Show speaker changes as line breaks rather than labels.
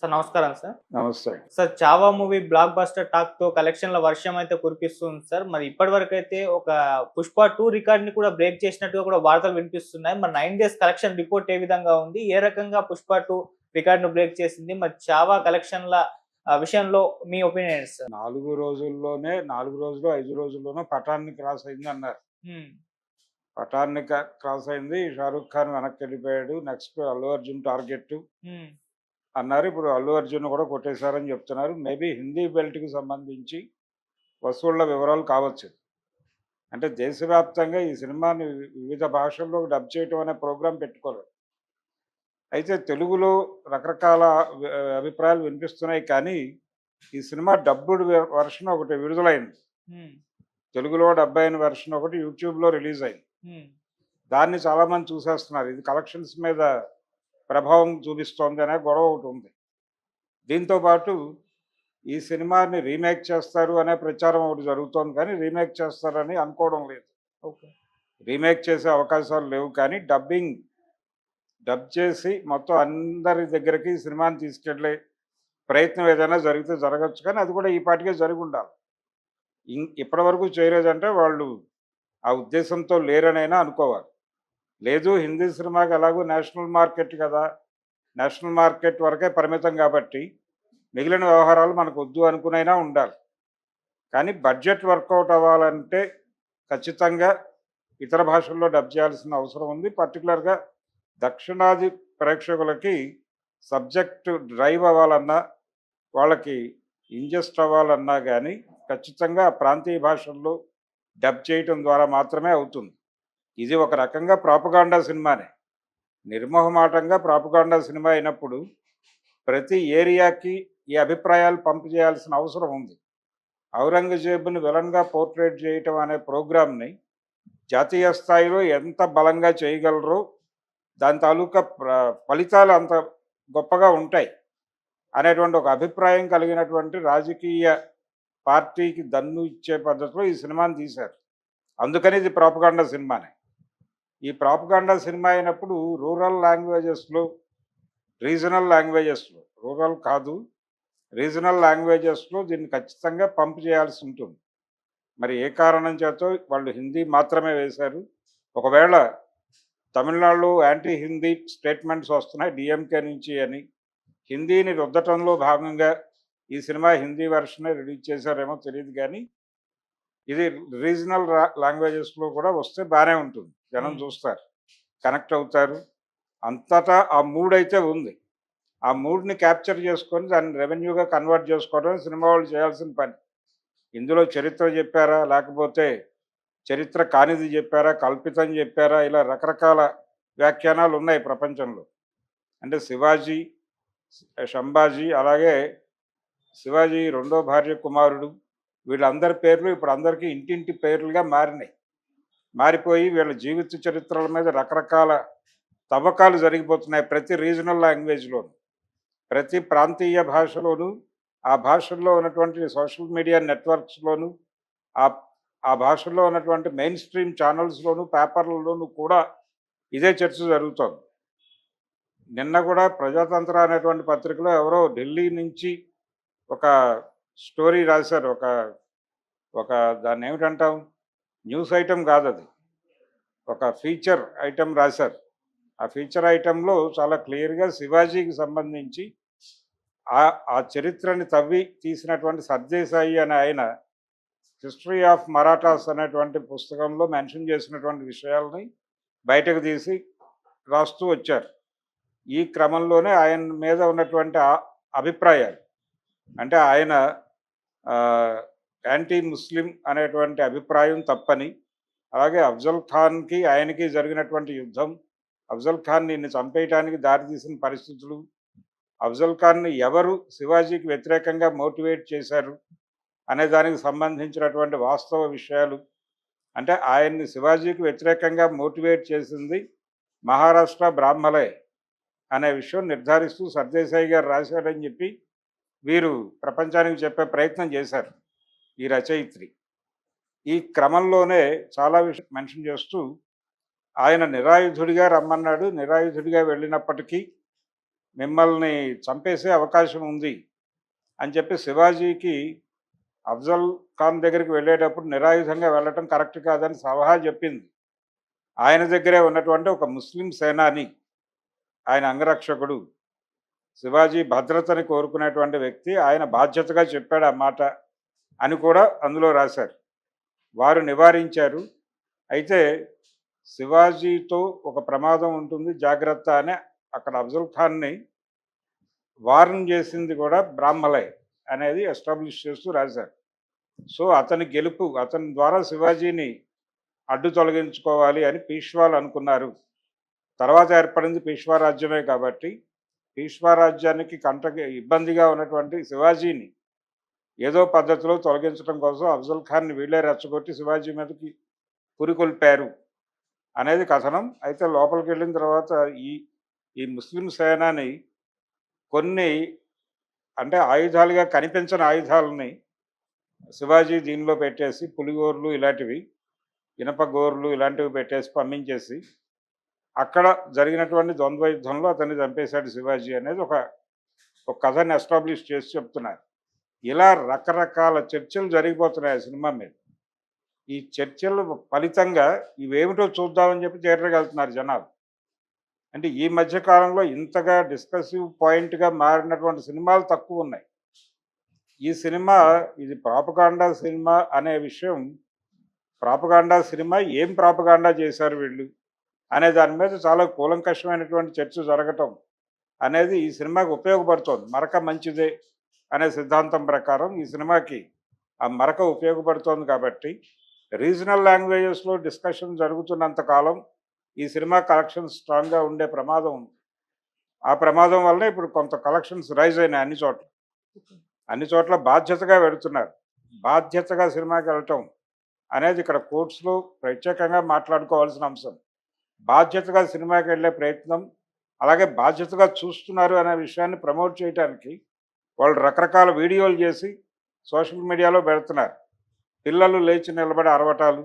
Sir నమస్కారం sir.
నమస్తే.
Sir 'Chhaava' movie block buster టాక్‌తో కలెక్షన్‌ల వర్షం అయితే కురిపిస్తుంది సార్. మరి ఇప్పటివరకైతే ఒక 'పుష్ప 2' రికార్డ్‌ని కూడా బ్రేక్ చేసినట్టుగా కూడా వార్తలు వినిపిస్తున్నాయి. మరి 9 డేస్ కలెక్షన్ రిపోర్ట్ ఏ విధంగా ఉంది? ఏ రకంగా 'పుష్ప 2' రికార్డ్‌ను బ్రేక్ చేసింది? మరి 'చావా' కలెక్షన్‌ల విషయంలో మీ ఒపీనియన్ ఏంటి సార్?
4 రోజుల్లోనే 4 రోజులు, 5 రోజుల్లోనో 'పఠాన్‌ని క్రాస్ అయిందన్నారు.
హ్మ్.
'పఠాన్‌ని క్రాస్ అయింది. 'షారుఖ్ ఖాన్' వెనక్కెళ్ళిపోయాడు. నెక్స్ట్ 'అల్లు అర్జున్' టార్గెట్
హ్మ్.
అన్నారు. ఇప్పుడు 'అల్లు అర్జున్' కూడా కొట్టేశారని చెప్తున్నారు. మేబీ హిందీ బెల్ట్‌కి సంబంధించి వసూళ్ల వివరాలు కావచ్చు. అంటే దేశవ్యాప్తంగా ఈ సినిమాని వివిధ భాషల్లో డబ్ చేయటం అనే ప్రోగ్రామ్ పెట్టుకోలేదు. అయితే తెలుగులో రకరకాల అభిప్రాయాలు వినిపిస్తున్నాయి కానీ, ఈ సినిమా డబ్బుడ్ వెర్షన్ ఒకటి విడుదలైంది.
హ్మ్.
తెలుగులో డబ్ అయిన వెర్షన్ ఒకటి యూట్యూబ్‌లో రిలీజ్ అయింది.
హ్మ్.
దాన్ని చాలామంది చూసేస్తున్నారు. ఇది కలెక్షన్స్ మీద ప్రభావం చూపిస్తోంది అనే గొడవ ఒకటుంది. దీంతో పాటు ఈ సినిమాని రీమేక్ చేస్తారు అనే ప్రచారం ఒకటి జరుగుతోంది కానీ, రీమేక్ చేస్తారని అనుకోవడం లేదు.
ఓకే.
రీమేక్ చేసే అవకాశాలు లేవు కానీ, డబ్ చేసి మొత్తం అందరి దగ్గరికి ఈ సినిమాని తీసుకెళ్ళే ప్రయత్నం ఏదైనా జరిగితే జరగచ్చు కానీ, అది కూడా ఈ పాటికే జరిగుండాలి. ఇప్పటివరకు చేయలేదంటే వాళ్ళు ఆ ఉద్దేశంతో లేరనైనా అనుకోవాలి. లేదు హిందీ సినిమాకి ఎలాగో నేషనల్ మార్కెట్ కదా! నేషనల్ మార్కెట్ వరకే పరిమితం కాబట్టి, మిగిలిన వ్యవహారాలు మనకొద్దు అనుకునైనా ఉండాలి. కానీ బడ్జెట్ వర్కౌట్ అవ్వాలంటే ఖచ్చితంగా ఇతర భాషల్లో డబ్ చేయాల్సిన అవసరం ఉంది. పర్టిక్యులర్‌గా దక్షిణాది ప్రేక్షకులకి సబ్జెక్ట్ డ్రైవ్ అవ్వాలన్నా, వాళ్ళకి ఇంజెస్ట్ అవ్వాలన్నా గానీ, ఖచ్చితంగా ప్రాంతీయ భాషల్లో డబ్ చేయటం ద్వారా మాత్రమే అవుతుంది. ఇది ఒక రకంగా ప్రాపగాండా సినిమానే. నిర్మొహమాటంగా ప్రాపగాండా సినిమా అయినప్పుడు ప్రతి ఏరియాకి ఈ అభిప్రాయాలు పంపు చేయాల్సిన అవసరం ఉంది. ఔరంగజేబుని విలన్‌గా పోర్ట్రేట్ చేయటం అనే ప్రోగ్రామ్‌ని జాతీయ స్థాయిలో ఎంత బలంగా చేయగలరో దాని తాలూకా ఫలితాలు అంత గొప్పగా ఉంటాయి అనేటువంటి ఒక అభిప్రాయం కలిగినటువంటి రాజకీయ పార్టీకి దన్ను ఇచ్చే పద్ధతిలో ఈ సినిమాని తీశారు. అందుకని ఇది ప్రాపగాండా సినిమానే. ఈ ప్రాపగాండా సినిమా అయినప్పుడు రూరల్ లాంగ్వేజెస్‌లో, రీజనల్ లాంగ్వేజెస్‌లో, రూరల్ కాదు రీజనల్ లాంగ్వేజెస్‌లో దీన్ని ఖచ్చితంగా పంప్ చేయాల్సి ఉంటుంది. మరి ఏ కారణం చేతో వాళ్ళు హిందీ మాత్రమే వేశారు. ఒకవేళ తమిళనాడులో యాంటీ హిందీ స్టేట్మెంట్స్ వస్తున్నాయి డీఎంకే నుంచి అని. హిందీని రుద్దటంలో భాగంగా ఈ సినిమా హిందీ వెర్షనే రిలీజ్ చేశారేమో తెలీదు గానీ, ఇది రీజనల్ లాంగ్వేజెస్‌లో కూడా వస్తే బానే ఉంటుంది. జనం
హ్మ్.
చూస్తారు. కనెక్ట్ అవుతారు. అంతటా ఆ మూడయితే ఉంది. ఆ మూడ్‌ని క్యాప్చర్ చేసుకొని దాన్ని రెవెన్యూగా కన్వర్ట్ చేసుకోవడమే సినిమా వాళ్ళు చేయాల్సిన పని. ఇందులో చరిత్ర చెప్పారా? లేకపోతే చరిత్ర కానిది చెప్పారా? కల్పితం చెప్పారా? ఇలా రకరకాల వ్యాఖ్యానాలున్నాయి ప్రపంచంలో. అంటే శివాజీ, శంభాజీ అలాగే శివాజీ రెండో భార్య కుమారుడు వీళ్ళందరి పేర్లు ఇప్పుడు అందరికీ ఇంటింటి పేర్లుగా మారినాయి. మారిపోయి వీళ్ళ జీవిత చరిత్రల మీద రకరకాల తవ్వకాలు జరిగిపోతున్నాయి ప్రతి రీజనల్ లాంగ్వేజ్‌లోను. ప్రతి ప్రాంతీయ భాషలోనూ, ఆ భాషల్లో ఉన్నటువంటి సోషల్ మీడియా నెట్వర్క్స్‌లోను, ఆహ్, ఆ భాషల్లో ఉన్నటువంటి మెయిన్ స్ట్రీమ్ ఛానల్స్‌లోను, పేపర్‌లలోను కూడా ఇదే చర్చ జరుగుతోంది. నిన్న కూడా 'ప్రజాతంత్ర' అనేటువంటి పత్రికలో ఎవరో ఢిల్లీ నుంచి ఒక స్టోరీ రాశారు. ఒక ఒక దాన్నేమిటంటాం? న్యూస్ ఐటెమ్ కాదది. ఒక ఫీచర్ ఐటెమ్ రాశారు. ఆ ఫీచర్ ఐటెమ్‌లో చాలా క్లియర్‌గా శివాజీకి సంబంధించి ఆ చరిత్రని తవ్వి తీసినటువంటి సర్దేశాయి అనే ఆయన 'హిస్టరీ ఆఫ్ మరాఠాస్' అనేటువంటి పుస్తకంలో మెన్షన్ చేసినటువంటి విషయాల్ని బయటకు తీసి రాస్తూ వచ్చారు. ఈ క్రమంలోనే ఆయన మీద ఉన్నటువంటి అభిప్రాయాలు అంటే ఆయన యాంటీ ముస్లిం అనేటువంటి అభిప్రాయం తప్పని, అలాగే అఫ్జల్ ఖాన్‌కి ఆయనకి జరిగినటువంటి యుద్ధం, అఫ్జల్ ఖాన్ ఈయన్ని చంపేయటానికి దారితీసిన పరిస్థితులు, అఫ్జల్ ఖాన్‌ని ఎవరు శివాజీకి వ్యతిరేకంగా మోటివేట్ చేశారు అనే దానికి సంబంధించినటువంటి వాస్తవ విషయాలు. అంటే ఆయన్ని శివాజీకి వ్యతిరేకంగా మోటివేట్ చేసింది మహారాష్ట్ర బ్రాహ్మలే అనే విషయం నిర్ధారిస్తూ సర్దేశాయి గారు రాశాడని చెప్పి వీరు ప్రపంచానికి చెప్పే ప్రయత్నం చేశారు ఈ రచయిత్రి. ఈ క్రమంలోనే చాలా విషయం మెన్షన్ చేస్తూ ఆయన నిరాయుధుడిగా రమ్మన్నాడు. నిరాయుధుడిగా వెళ్ళినప్పటికీ మిమ్మల్ని చంపేసే అవకాశం ఉంది అని చెప్పి శివాజీకి అఫ్జల్ ఖాన్ దగ్గరికి వెళ్ళేటప్పుడు నిరాయుధంగా వెళ్ళటం కరెక్ట్ కాదని సలహా చెప్పింది. ఆయన దగ్గరే ఉన్నటువంటి ఒక ముస్లిం సేనాని, ఆయన అంగరక్షకుడు, శివాజీ భద్రతని కోరుకునేటువంటి వ్యక్తి, ఆయన బాధ్యతగా చెప్పాడు ఆ మాట అని కూడా అందులో రాశారు. వారు నివారించారు. అయితే శివాజీతో ఒక ప్రమాదం ఉంటుంది జాగ్రత్త అని అక్కడ అఫ్జల్ ఖాన్ని వార్న్ చేసింది కూడా బ్రాహ్మలే అనేది ఎస్టాబ్లిష్ చేస్తూ రాశారు. సో అతని గెలుపు, అతని ద్వారా శివాజీని అడ్డు తొలగించుకోవాలి అని పీష్వాలు అనుకున్నారు. తర్వాత ఏర్పడింది పీష్వా రాజ్యమే కాబట్టి పీష్వా రాజ్యానికి ఇబ్బందిగా ఉన్నటువంటి శివాజీని ఏదో పద్ధతిలో తొలగించడం కోసం అఫ్జల్ ఖాన్ని వీళ్ళే రెచ్చగొట్టి శివాజీ మీదకి పురికొల్పారు అనేది కథనం. అయితే లోపలికి వెళ్ళిన తర్వాత ఈ ఈ ముస్లిం సేనాని కొన్ని అంటే ఆయుధాలుగా కనిపించని ఆయుధాలని శివాజీ దీనిలో పెట్టేసి పులిగోర్లు ఇలాంటివి, ఇనప గోర్లు ఇలాంటివి పెట్టేసి పంపించేసి అక్కడ జరిగినటువంటి ద్వంద్వ యుద్ధంలో అతన్ని చంపేశాడు శివాజీ అనేది ఒక కథని ఎస్టాబ్లిష్ చేసి చెప్తున్నారు. ఇలా రకరకాల చర్చలు జరిగిపోతున్నాయి ఆ సినిమా మీద. ఈ చర్చల ఫలితంగా ఇవేమిటో చూద్దామని చెప్పి థియేటర్కి వెళ్తున్నారు జనాలు. అంటే ఈ మధ్య కాలంలో ఇంతగా డిస్కసివ్ పాయింట్గా మారినటువంటి సినిమాలు తక్కువ ఉన్నాయి. ఈ సినిమా ఇది ప్రాపగాండా సినిమా అనే విషయం, ప్రాపగాండా సినిమా ఏం ప్రాపగాండా చేశారు వీళ్ళు అనే దాని మీద చాలా కూలంకషమైనటువంటి చర్చ జరగటం అనేది ఈ సినిమాకి ఉపయోగపడుతోంది. మరక మంచిదే అనే సిద్ధాంతం ప్రకారం ఈ సినిమాకి ఆ మరక ఉపయోగపడుతోంది కాబట్టి రీజనల్ లాంగ్వేజెస్లో డిస్కషన్ జరుగుతున్నంత కాలం ఈ సినిమా కలెక్షన్స్ స్ట్రాంగ్గా ఉండే ప్రమాదం ఉంది. ఆ ప్రమాదం వల్ల ఇప్పుడు కొంత కలెక్షన్స్ రైజ్ అయినాయి అన్ని చోట్ల బాధ్యతగా వెళుతున్నారు. బాధ్యతగా సినిమాకి వెళ్ళటం అనేది ఇక్కడ కోర్ట్స్లో ప్రత్యేకంగా మాట్లాడుకోవాల్సిన అంశం. బాధ్యతగా సినిమాకి వెళ్ళే ప్రయత్నం, అలాగే బాధ్యతగా చూస్తున్నారు అనే విషయాన్ని ప్రమోట్ చేయడానికి వాళ్ళు రకరకాల వీడియోలు చేసి సోషల్ మీడియాలో పెడుతున్నారు. పిల్లలు లేచి నిలబడి అరవటాలు,